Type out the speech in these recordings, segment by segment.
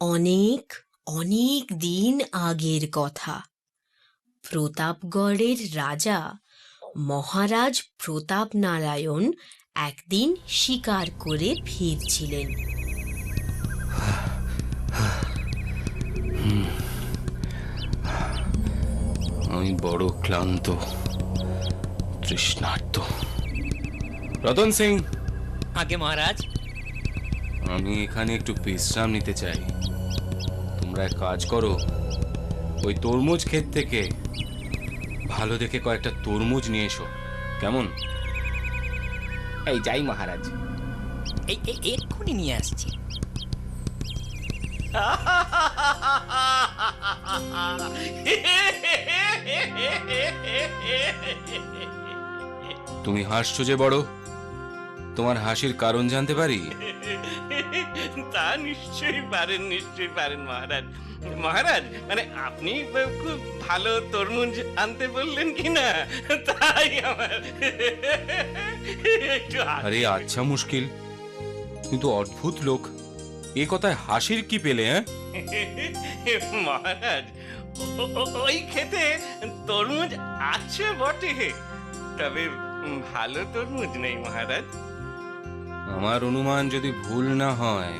অনেক অনেক দিন আগের কথা। প্রতাপগড়ের রাজা মহারাজ প্রতাপ নারায়ণ একদিন শিকার করে ফিরছিলেন। আমি বড় ক্লান্ত, তৃষ্ণার্ত। রতন সিং, আগে মহারাজ। আমি এখানে একটু বিশ্রাম নিতে চাই। তোমরা এক কাজ করো, ওই তরমুজ ক্ষেত থেকে ভালো দেখে কয়েকটা তরমুজ নিয়ে এসো, কেমন? এই যাই মহারাজ। এই এক্ষুনি নিয়ে আসছি। তুমি হাসছো যে বড়, তোমার হাসির কারণ জানতে পারি? তা নিশ্চয়ই পারেন মহারাজ। মহারাজ, মানে আপনি খুব ভালো তরমুজ আনতে বললেন কিনা, তাই আমার একটু আরে আচ্ছা, মুশকিল, কিন্তু অদ্ভুত লোক, এ কথায় হাসির কি পেলে? মহারাজ, ওই খেতে তরমুজ আছে বটে, তবে ভালো তরমুজ নেই মহারাজ। আমার অনুমান যদি ভুল না হয়,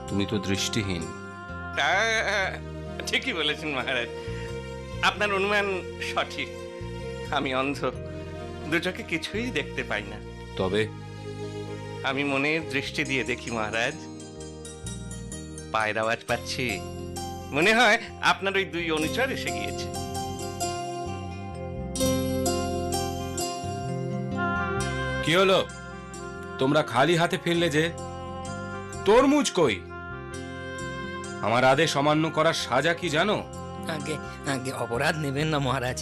তুমি তো দৃষ্টিহীন। তা ঠিকই বলেছেন মহারাজ, আপনার অনুমান সঠিক। আমি অন্ধ, দু চোখে কিছুই দেখতে পাই না। তবে আমি মনের দৃষ্টি দিয়ে দেখি মহারাজ। পায়ের আওয়াজ পাচ্ছি, মনে হয় আপনার ওই দুই অনুচর এসে গিয়েছে। কি হলো, তোমরা খালি হাতে ফিরলে যে? তরমুজ কই? আমার আদেশ অমান্য করার সাজা কি জানো? আগে আগে অপরাধ নেবেন না মহারাজ,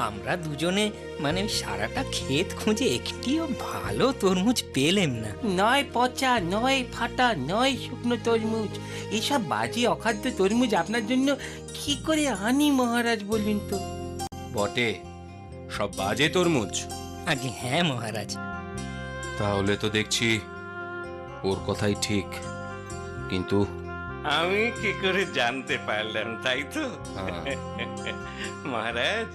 আমরা দুজনে মানে সারাটা ক্ষেত খুঁজে একটিও ভালো তরমুজ পেলেম না। নয় পচা, নয় ফাটা, নয় শুকনো তরমুজ, এসব বাজে অখাদ্য তরমুজ আপনার জন্য কি করে আনি মহারাজ বলুন তো? বটে, সব বাজে তরমুজ? আগে হ্যাঁ মহারাজ। তাহলে তো দেখছি ওর কথাই ঠিক, কিন্তু আমি কি করে জানতে পারলাম, তাই তো? হ্যাঁ। মহারাজ,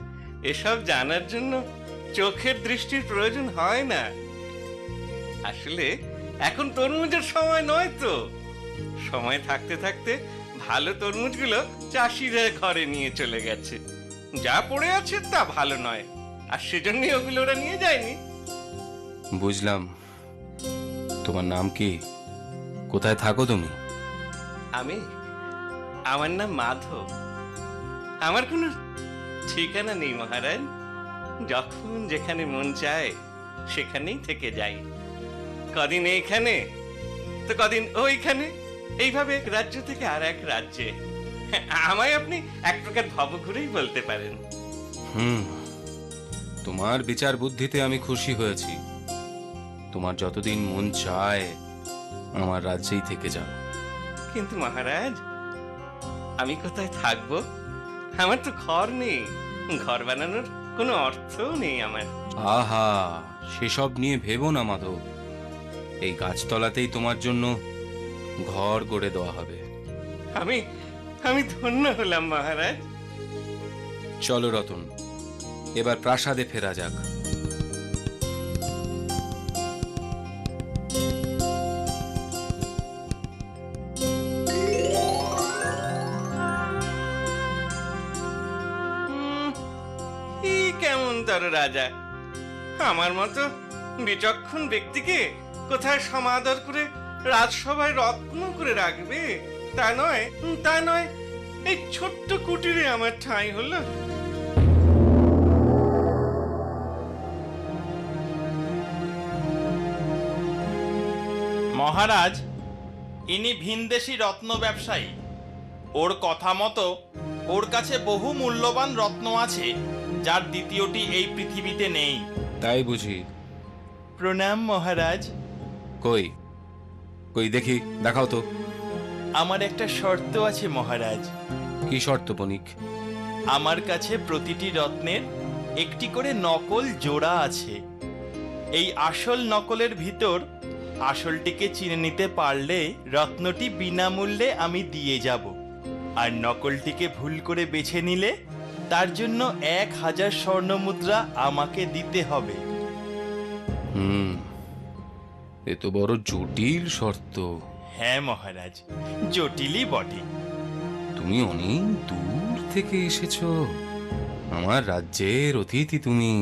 এসব জানার জন্য চোখের দৃষ্টির প্রয়োজন হয় না। আসলে এখন তরমুজের সময় নয় তো। সময় থাকতে থাকতে ভালো তরমুজগুলো চাষিরা ঘরে নিয়ে চলে গেছে। যা পড়ে আছে তা ভালো নয়, আর সেজন্যই ওগুলো ওরা নিয়ে যায়নি। বুঝলাম। তোমার নাম কি? কোথায় থাকো তুমি? আমার নাম মাধব। আমার কোনো ঠিকানা নেই মহারাজ। যখন যেখানে মন চায় সেখানেই থেকে যাই। কদিন এইখানে তো কদিন ওইখানে, এইভাবে এক রাজ্য থেকে আর এক রাজ্যে। আমায় আপনি এক প্রকার ভবঘুরেই বলতে পারেন। তোমার বিচার বুদ্ধিতে আমি খুশি হয়েছি। তোমার যতদিন মন চায় আমার রাজ্যেই থেকে যাও। কিন্তু মহারাজ, আমি কোথায় থাকবো? আমার তো ঘর নেই, ঘর বানানোর কোনো অর্থও নেই আমার। আহা, সেসব নিয়ে ভেবো না মাধব, এই গাছতলাতেই তোমার জন্য ঘর গড়ে দেওয়া হবে। আমি আমি ধন্য হলাম মহারাজ। চলো রতন, এবার প্রাসাদে ফেরা যাক। কেমন তার রাজা, আমার মতো বিচক্ষণ ব্যক্তিকে কোথায় সমাদর করে রাজসভায় রত্ন করে রাখবে তা নয়, এই ছোট্ট কুটিরে আমার ঠাঁই হলো। মহারাজ, ইনি ভিনদেশী রত্ন ব্যবসায়ী। ওর কথা মতো ওর কাছে বহু মূল্যবান রত্ন আছে, যার দ্বিতীয়টি এই পৃথিবীতে নেই। তাই বুঝি? প্রণাম মহারাজ। কই কই দেখি, দেখাও তো। আমার একটা শর্ত আছে মহারাজ। কি শর্ত বণিক? আমার কাছে প্রতিটি রত্নের একটি করে নকল জোড়া আছে। এই আসল নকলের ভিতর আসলটিকে চিনে নিতে পারলে রত্নটি বিনামূল্যে আমি দিয়ে যাব, আর নকলটিকে ভুল করে বেছে নিলে তার জন্য 1000 স্বর্ণ মুদ্রা আমাকে দিতে হবে। হুম, এ তো বড় জটিল শর্ত। হ্যাঁ মহারাজ, জটিলই বটে। তুমি অনেক দূর থেকে এসেছো, আমার রাজ্যের অতিথি তুমি।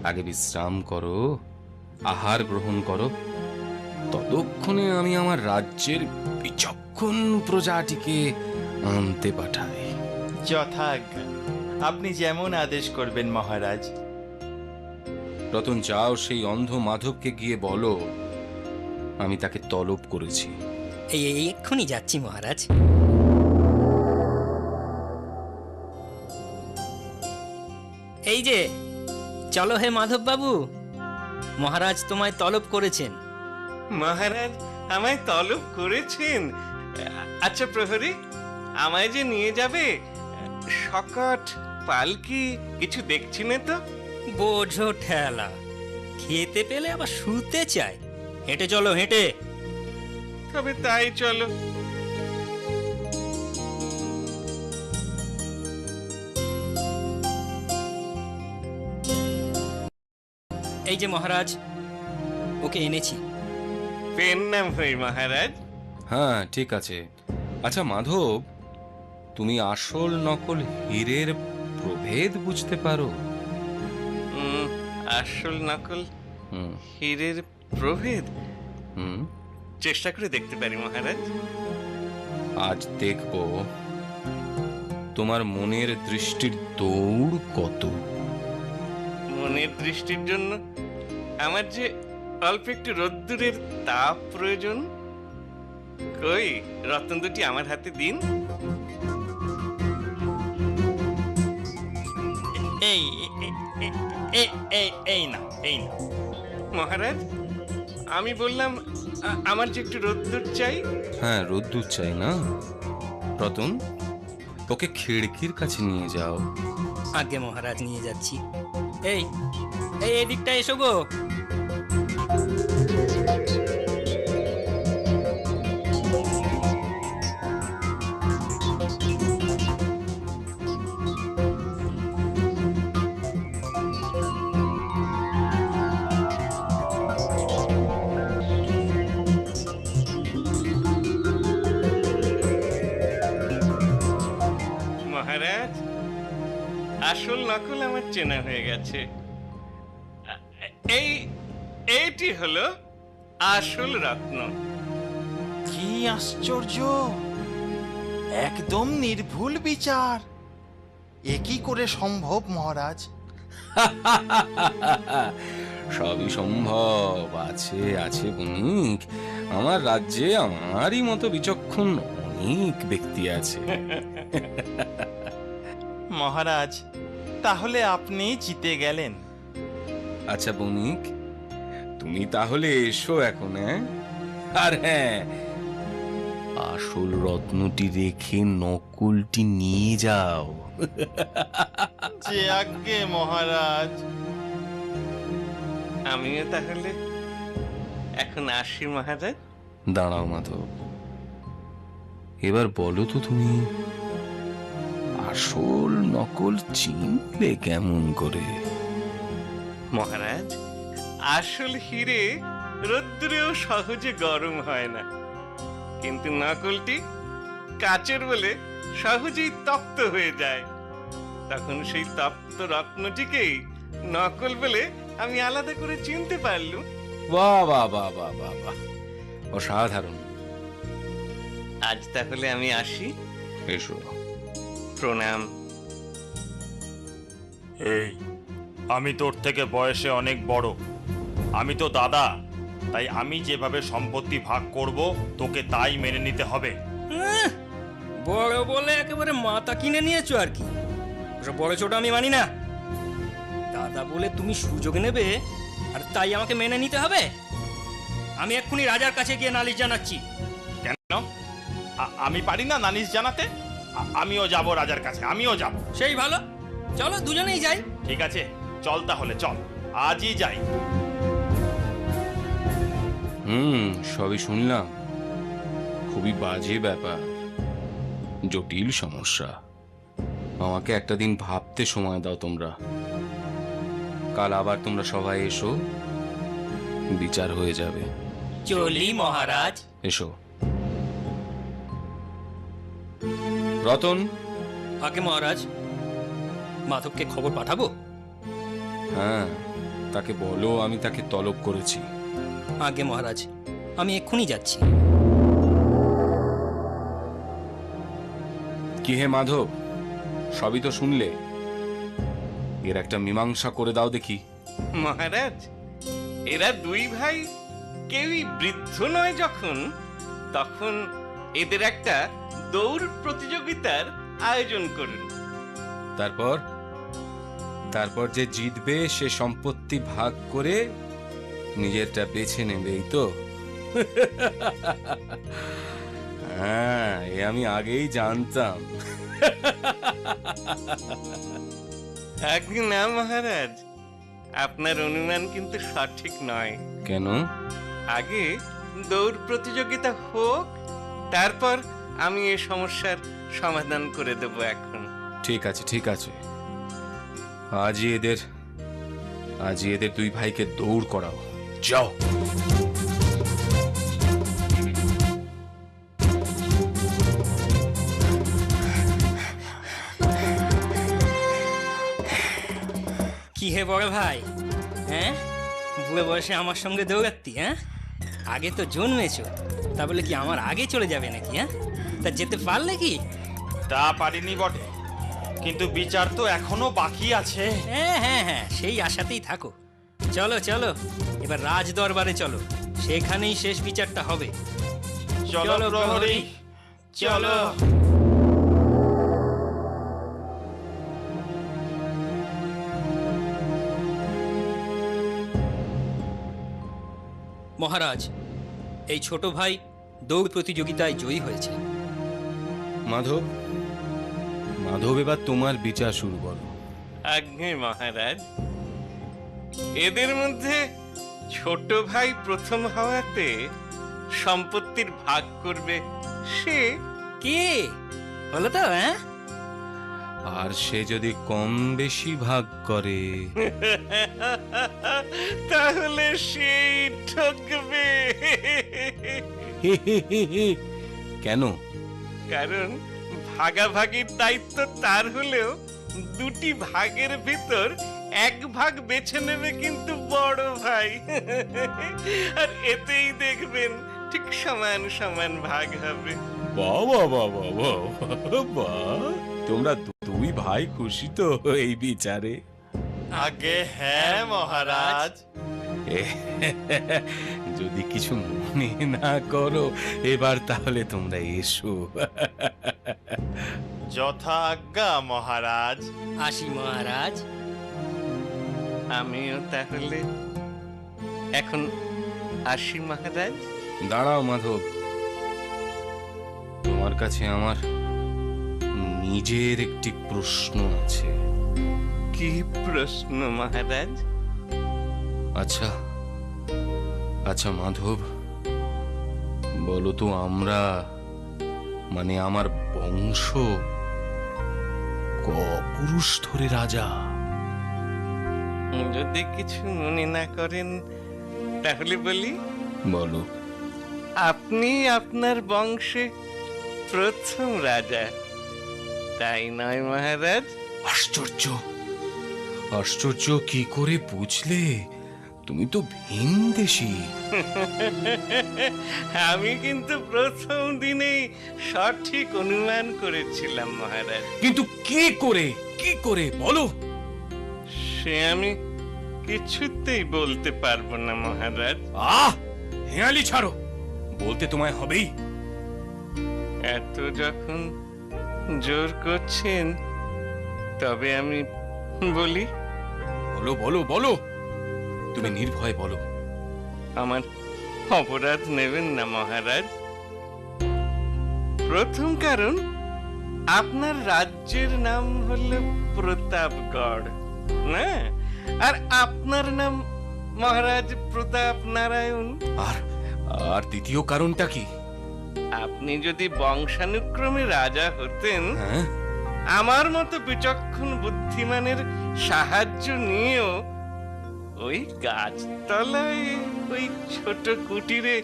আগে বিশ্রাম করো, আহার গ্রহণ করো, ততক্ষণে আমি আমার রাজ্যের বিচক্ষণ প্রজাটিকে আনতে পাঠাই। যথাজ্ঞা, আপনি যেমন আদেশ করবেন মহারাজ। রতন, যাও সেই অন্ধ মাধবকে গিয়ে বলো আমি তাকে তলব করেছি। এই এক্ষুনি যাচ্ছি মহারাজ। এই যে, চলো হে মাধব বাবু, মহারাজ তোমায় তলব করেছেন। মহারাজ আমায় তলব করেছেন? আচ্ছা প্রহরী, আমায় যে নিয়ে যাবে, শকট পালকি কিছু দেখছি না তো। বোঝো ঠেলা, খেতে পেলে আবার শুতে চায়। হেঁটে চলো, হেঁটে। তবে তাই চলো। এই যে মহারাজ, ওকে এনেছি। পেন নাম হই মহারাজ। হ্যাঁ, ঠিক আছে। আচ্ছা মাধব, তুমি আসল নকল হীরের প্রভেদ বুঝতে পারো? আসল নকল হুম হীরের প্রভেদ হুম চেষ্টা করে দেখতে পারি মহারাজ। আজ দেখব তোমার মনের দৃষ্টির দৌড় কত। মনের দৃষ্টির জন্য আমার যে অল্প একটু রোদ্দুরের তাপ প্রয়োজন। কই, রত্ন দুটি আমার হাতে দিন। এই এই না, এই না মহারাজ, আমি বললাম আমার যে একটু রোদ্দুর চাই। হ্যাঁ, রোদ্দুর চাই না? রতন, ওকে খিড়কির কাছে নিয়ে যাও। আগে মহারাজ, নিয়ে যাচ্ছি। এই এই এদিকটা এসো গো। মহারাজ, আসল নকল আমার চেনা হয়ে গেছে। এইটি হলো আসল রত্ন। কি আশ্চর্য! একদম নির্ভুল বিচার। এ কি করে সম্ভব মহারাজ? সবই সম্ভব। আছে আছে বণিক, আমার রাজ্যে আমারই মতো বিচক্ষণ অনেক ব্যক্তি আছে। মহারাজ, তাহলে আপনি জিতে গেলেন। আচ্ছা বণিক, তুমি তাহলে এসো এখন। আর হ্যাঁ, আসল রত্নটি রেখে নকলটি নিয়ে যাও। যে আজ্ঞে মহারাজ। আমিও তাহলে এখন আসি মহারাজ। দাঁড়াও মাধব, এবার বলো তো তুমি আসল নকল চিনলে কেমন করে? মহারাজ, আসল হিরে রোদ্দুরেও সহজে গরম হয় না, কিন্তু নকলটি কাচের বলে সহজেই তপ্ত হয়ে যায়। তখন সেই তপ্ত রত্নটিকেই নকল বলে আমি আলাদা করে চিনতে পারলুম। বাহ বাহ বাহ বাহ বাহ বাহ, অসাধারণ। আজ তাহলে আমি আসি। এসো। প্রণাম। এই, আমি তোর থেকে বয়সে অনেক বড়, আমি তো দাদা, তাই আমি যেভাবে সম্পত্তি ভাগ করব তোকে তাই মেনে নিতে হবে। বড় বলে একেবারে মাথা কিনে নিয়েছো আর কি। ওসব বড় ছোট আমি মানি না। দাদা বলে তুমি সুযোগ নেবে আর তাই আমাকে মেনে নিতে হবে? আমি এক্ষুনি রাজার কাছে গিয়ে নালিশ জানাচ্ছি। কেন? আমি পারি না নালিশ জানাতে? আমিও যাব রাজার কাছে, আমিও যাব। সেই ভালো, চলো দুজনেই যাই। ঠিক আছে, চল তাহলে, চল, আজই যাই। সবই শুনলাম। খুবই বাজে ব্যাপার, জটিল সমস্যা। আমাকে একটা দিন ভাবতে সময় দাও তোমরা। কাল আবার তোমরা সবাই এসো, বিচার হয়ে যাবে। চলি মহারাজ। এসো। রতন। আগে মহারাজ, মাধবকে খবর পাঠাবো? হ্যাঁ, তাকে বলো আমি তাকে তলব করেছি। আগে মহারাজ, আমি এক্ষুনি যাচ্ছি। কি হে মাধব, সবই তো শুনলে, এর একটা মীমাংসা করে দাও দেখি। মহারাজ, এরা দুই ভাই কেউই বৃদ্ধ নয় যখন, তখন এদের একটা দৌড় প্রতিযোগিতার আয়োজন করুন। তারপর তারপর যে জিতবে সে সম্পত্তি ভাগ করে নিজেরটা বেছে নেবে, এই তো? হ্যাঁ, এ আমি আগেই জানতাম। আজ্ঞে না মহারাজ, আপনার অনুমান কিন্তু সঠিক নয়। কেন? আগে দৌড় প্রতিযোগিতা হোক, তারপর আমি এই সমস্যার সমাধান করে দেব। এখন ঠিক আছে, ঠিক আছে, আজই এদের দুই ভাইকে দৌড় করাও। যাও। কি হে বড় ভাই, হ্যাঁ, বুড়ো বয়সে আমার সঙ্গে দৌড়াচ্তি? হ্যাঁ, আগে তো জন্মেছো, তা বলে কি আমার আগে চলে যাবে নাকি? হ্যাঁ, তা যেতে পারলে কি? তা পারিনি বটে, কিন্তু বিচার তো এখনো বাকি আছে। হ্যাঁ হ্যাঁ হ্যাঁ, সেই আশাতেই থাকো। চলো চলো, এবার রাজ দরবারে চলো, সেখানেই শেষ বিচারটা হবে। চলো প্রহরী, চলো। মহারাজ, এই ছোট ভাই দৌড় প্রতিযোগিতায় জয়ী হয়েছে। মাধব, এবার তোমার বিচার শুরু করো। আজ্ঞে মহারাজ, এদের মধ্যে ছোট ভাই প্রথম হওয়াতে সম্পত্তির ভাগ করবে সে। কে বলো তো? হ্যাঁ, আর সে যদি কম বেশি ভাগ করে তাহলে সেই ঠকবে। কেন? কারণ ভাগাভাগির দায়িত্ব তার হলেও দুটি ভাগের ভিতর এক ভাগ বেছে নেবে কিন্তু বড় ভাই। আর এতেই দেখবেন ঠিক সমান সমান ভাগ হবে। তোমরা দুই ভাই খুশি তো এই বিচারে? আগে হ্যাঁ মহারাজ। যদি কিছু মনে না করো এবার তাহলে তোমরা এসো। যথা আজ্ঞা মহারাজ। আসি মহারাজ। আমিও তাহলে এখন আসি মহারাজ। দাঁড়াও মাধব, তোমার কাছে আমার নিজের একটি প্রশ্ন আছে। কি প্রশ্ন মহারাজ? আচ্ছা আচ্ছা মাধব, বলো তো, আমরা মানে আমার বংশ পুরুষ ধরে রাজা? যদি কিছু মনে না করেন তাহলে বলি। বলো। আপনি আপনার বংশে প্রথম রাজা, তাই নয় মহারাজ? আশ্চর্য, আশ্চর্য, কি করে বুঝলে? তুমি তো ভিনদেশী। আমি কিন্তু প্রথম দিনেই সঠিক অনুমান করেছিলাম মহারাজ। কিন্তু কি করে বলো? সে আমি কিছুতেই বলতে পারবো না মহারাজ। হেয়ালি ছাড়ো, বলতে তোমায় হবেই। এত যখন জোর করছেন তবে আমি বলি। বলো বলো বলো, তুমি নির্ভয় বলো। আমার অপরাধ নেবেন না মহারাজ। প্রথম কারণ, আপনার রাজ্যের নাম হলো প্রতাপগড়, না? আর আপনার নাম মহারাজ প্রতাপ নারায়ণ। আর দ্বিতীয় কারণটা কি? আপনি যদি বংশানুক্রমে রাজা হতেন, হ্যাঁ, আমার মতো বিচক্ষণ বুদ্ধিমানের সাহায্য নিয়েও ওই গাছতলায় ওই ছোট কুটিরে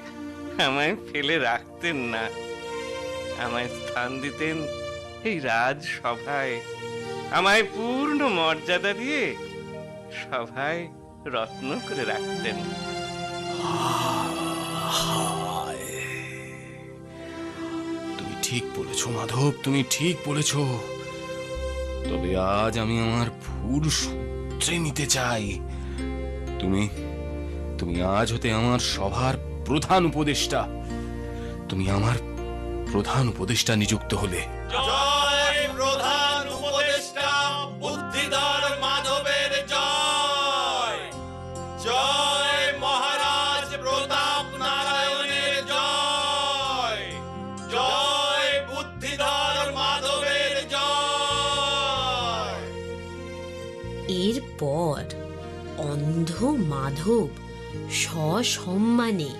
আমায় ফেলে রাখতেন না। আমায় স্থান দিতেন এই রাজসভায়, আমায় পূর্ণ মর্যাদা দিয়ে সভায় রত্ন করে রাখতেন। তুমি ঠিক বলেছো মাধব, তুমি ঠিক বলেছো। তবে আজ আমি আমার ভুল শুধরে নিতে চাই। তুমি তুমি আজ হতে আমার সভার প্রধান উপদেষ্টা। তুমি আমার প্রধান উপদেষ্টা নিযুক্ত হলে। জয় প্রধান উপদেষ্টা বুদ্ধিধর মাধবের জয়। জয় মহারাজ প্রতাপ নারায়ণের জয়। জয় বুদ্ধিধর মাধবের জয়। এরপর অন্ধ মাধব সসম্মানে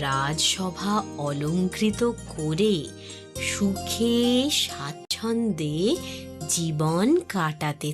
রাজসভা অলংকৃত করে সুখে স্বাচ্ছন্দ্যে জীবন কাটাতে